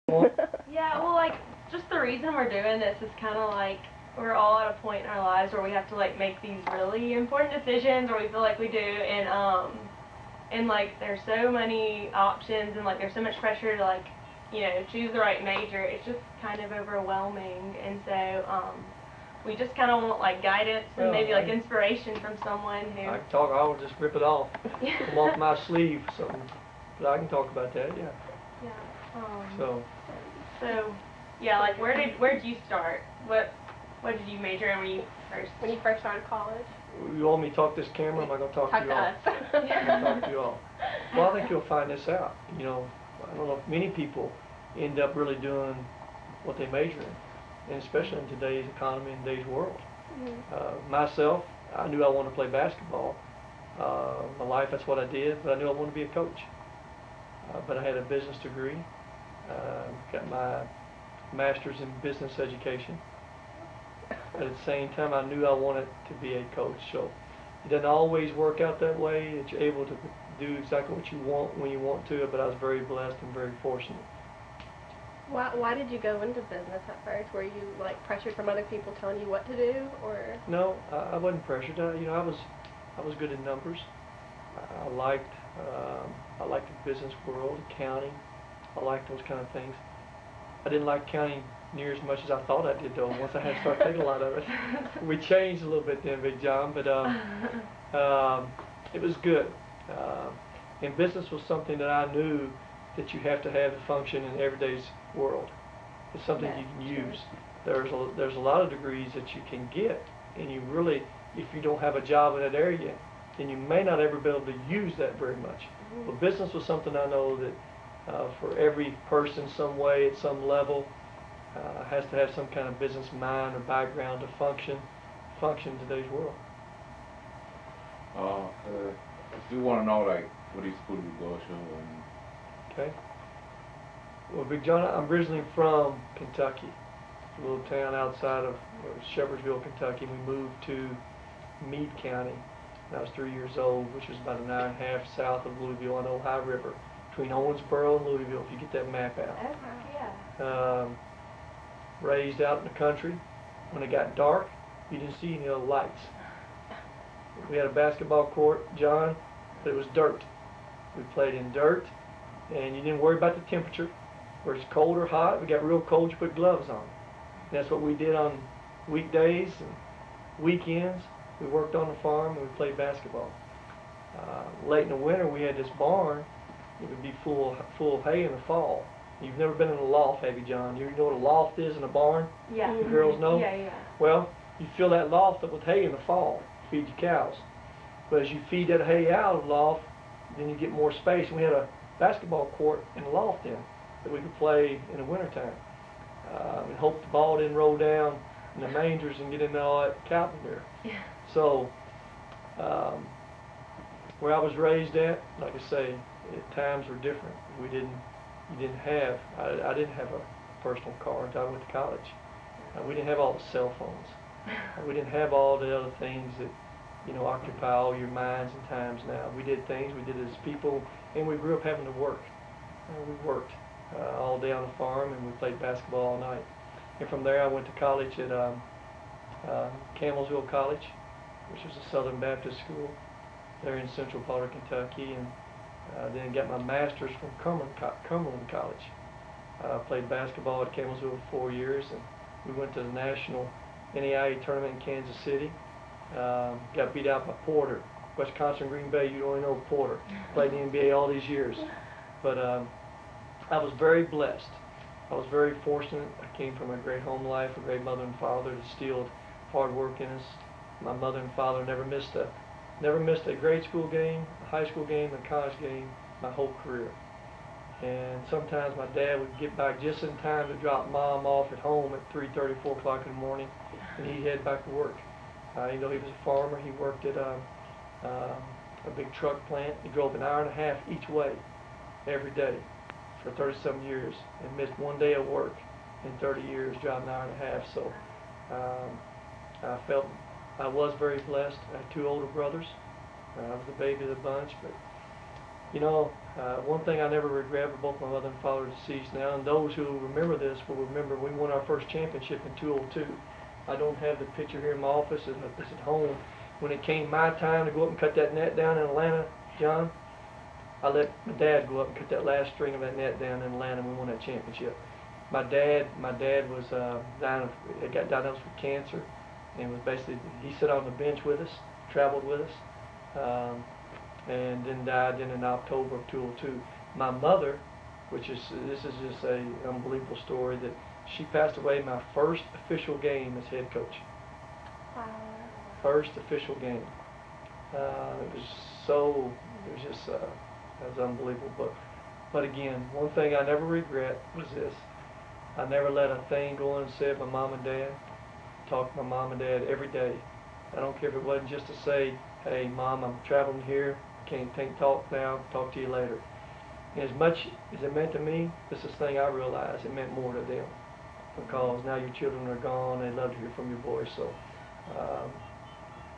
Yeah, well, like, just the reason we're doing this is kind of like we're all at a point in our lives where we have to like make these really important decisions, or we feel like we do, and like there's so many options, and like there's so much pressure to like, choose the right major. It's just kind of overwhelming, and so we just kind of want like guidance and maybe like inspiration from someone who. I can talk. I'll just rip it off, come off my sleeve, something. But I can talk about that. Yeah. Yeah. So, yeah, like where did you start? What did you major in when you first started college? You want me to talk to this camera? Or am I going to talk to you all? Us. I'm going to talk to you all. Well, I think you'll find this out. I don't know if many people end up really doing what they major in, and especially in today's economy and today's world. Myself, I knew I wanted to play basketball. My life, that's what I did, but I knew I wanted to be a coach. But I had a business degree, got my master's in business education. But at the same time, I knew I wanted to be a coach. So it doesn't always work out that way, that you're able to do exactly what you want when you want to, but I was very blessed and very fortunate. Why did you go into business at first? Were you like pressured from other people telling you what to do, or? No, I wasn't pressured. I was good in numbers. I liked the business world, accounting. I liked those kind of things. I didn't like accounting near as much as I thought I did, though. Once I had started taking a lot of it, we changed a little bit then, Big John. But it was good. And business was something that I knew that you have to have to function in everyday's world. It's something you can use. There's a lot of degrees that you can get, and you really, if you don't have a job in that area, then you may not ever be able to use that very much. But business was something I know that for every person, some way, at some level, has to have some kind of business mind or background to function in today's world. If you want to know, like, what school you go to, and okay. Well, Big John, I'm originally from Kentucky, a little town outside of Shepherdsville, Kentucky. We moved to Meade County when I was 3 years old, which was about an hour and a half south of Louisville on the Ohio River, between Owensboro and Louisville, if you get that map out. Okay, yeah. Raised out in the country. When it got dark, you didn't see any other lights. We had a basketball court, John, but it was dirt. We played in dirt, and you didn't worry about the temperature. Whether it's cold or hot, if it got real cold, you put gloves on. And that's what we did on weekdays and weekends. We worked on the farm and we played basketball. Late in the winter, we had this barn. It would be full of hay in the fall. You've never been in a loft, have you, John? You know what a loft is in a barn? Yeah. The girls know? Yeah. Well, you fill that loft up with hay in the fall, feed your cows. But as you feed that hay out of the loft, then you get more space. And we had a basketball court in the loft then that we could play in the wintertime. And hope the ball didn't roll down in the mangers and get into all that cow manure. Yeah. So, where I was raised at, like I say, times were different. I didn't have a personal car until I went to college. We didn't have all the cell phones. We didn't have all the other things that, occupy all your minds and times now. We did things, we did it as people, and we grew up having to work. We worked all day on the farm, and we played basketball all night. And from there I went to college at Campbellsville College, which was a Southern Baptist school there in central part of Kentucky, and then got my master's from Cumberland College. Played basketball at Campbellsville for 4 years, and we went to the national NAIA tournament in Kansas City. Got beat out by Porter. Wisconsin, Green Bay, you only know Porter. Played in the NBA all these years. But I was very blessed. I was very fortunate. I came from a great home life, a great mother and father that instilled hard work in us. My mother and father never missed a grade school game, a high school game, a college game my whole career. And sometimes my dad would get back just in time to drop Mom off at home at 3:30, 4 o'clock in the morning, and he'd head back to work. He was a farmer. He worked at a big truck plant. He drove an hour and a half each way every day for 37 years and missed one day of work in 30 years driving an hour and a half. So I felt I was very blessed. I had 2 older brothers. I was the baby of the bunch, but You know, one thing I never regret, but both my mother and father are deceased now, and those who remember this will remember we won our first championship in 202. I don't have the picture here in my office, it's at home. When it came my time to go up and cut that net down in Atlanta, John, I let my dad go up and cut that last string of that net down in Atlanta, and we won that championship. My dad was got diagnosed with cancer, and was basically, he sat on the bench with us, traveled with us, and then died in October of 2002. My mother, this is just a unbelievable story, that she passed away my first official game as head coach. Wow. First official game. It was unbelievable. But again, one thing I never regret was this. I never let a thing go unsaid. My mom and dad, talk to my mom and dad every day. I don't care if it wasn't just to say, hey Mom, I'm traveling here, can't talk now, talk to you later. And as much as it meant to me, this is the thing I realized, it meant more to them. Because now your children are gone, they love to hear from your voice. So,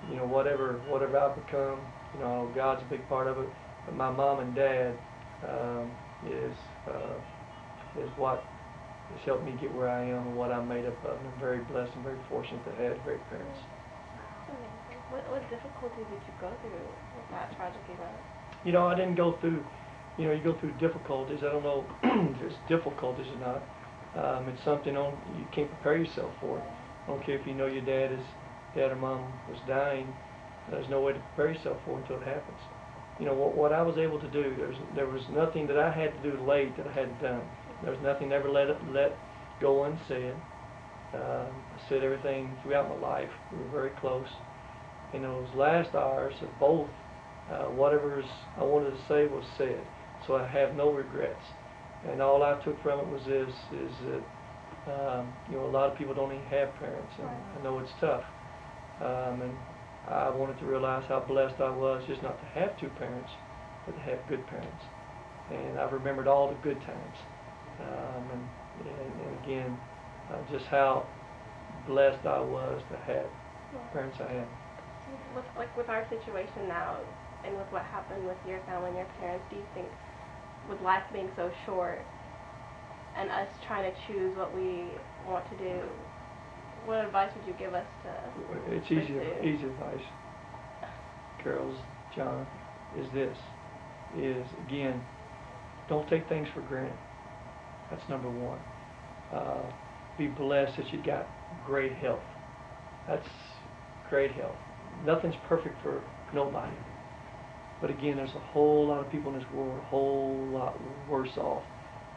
you know, whatever I've become, you know, God's a big part of it. But my mom and dad is what has helped me get where I am and what I'm made up of. And I'm very blessed and very fortunate to have great parents. What difficulties did you go through with that tragic event? You know, I didn't go through, you know, you go through difficulties. I don't know if it's difficulties or not. It's something you can't prepare yourself for. I don't care if you know your dad or mom was dying. There's no way to prepare yourself for it until it happens. You know, what I was able to do, there was nothing that I had to do late that I hadn't done. There was nothing never let go unsaid. I said everything throughout my life. We were very close. In those last hours of both, whatever I wanted to say was said. So I have no regrets. And all I took from it was this, is that, you know, a lot of people don't even have parents, and I know it's tough. And I wanted to realize how blessed I was just not to have two parents, but to have good parents. And I've remembered all the good times. And again, just how blessed I was to have parents I had. With our situation now, and with what happened with your family and your parents, do you think, with life being so short, and us trying to choose what we want to do, what advice would you give us to It's easy advice, girls, John, is again, don't take things for granted. That's number one. Be blessed that you got great health. That's great health. Nothing's perfect for nobody. But again, there's a whole lot of people in this world a whole lot worse off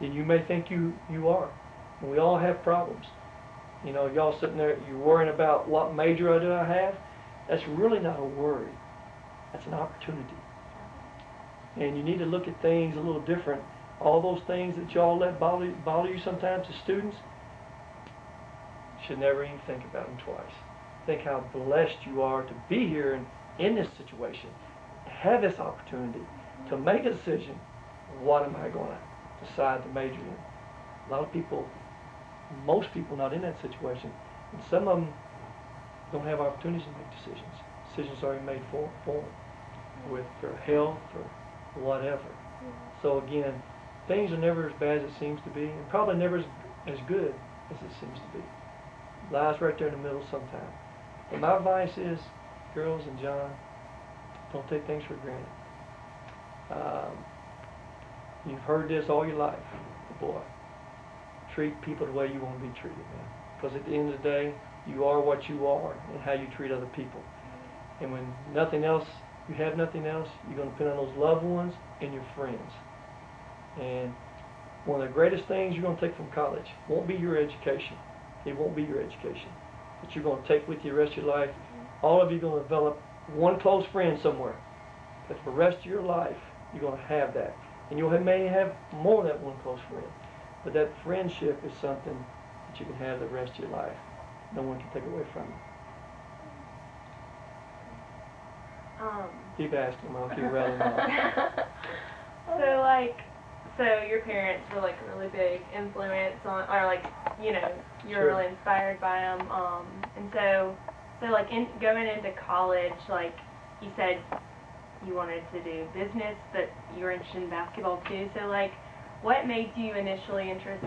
than you may think you are. And we all have problems. You know, y'all sitting there, you're worrying about what major do I have. That's really not a worry. That's an opportunity. And you need to look at things a little different. All those things that y'all let bother you sometimes as students, you should never even think about them twice. Think how blessed you are to be here in this situation, to have this opportunity, to make a decision. What am I going to decide to major in? A lot of people, most people not in that situation, and some of them don't have opportunities to make decisions. Decisions already made for them, with their health or whatever. So again, things are never as bad as it seems to be, and probably never as good as it seems to be. Lies right there in the middle sometime. But my advice is, girls and John, don't take things for granted. You've heard this all your life, boy. Treat people the way you want to be treated, man. Because at the end of the day, you are what you are and how you treat other people. And when nothing else, you have nothing else, you're going to depend on those loved ones and your friends. And one of the greatest things you're going to take from college won't be your education. It won't be your education. But you're going to take with you the rest of your life. All of you are going to develop one close friend somewhere. But for the rest of your life, you're going to have that. And you may have more than that one close friend. But that friendship is something that you can have the rest of your life. No one can take away from you. Keep asking them, I'll keep rattling off. So your parents were like a really big influence on, or like, you know, you're Sure. really inspired by them. And so like going into college, like you said, you wanted to do business, but you were interested in basketball too. So like, what made you initially interested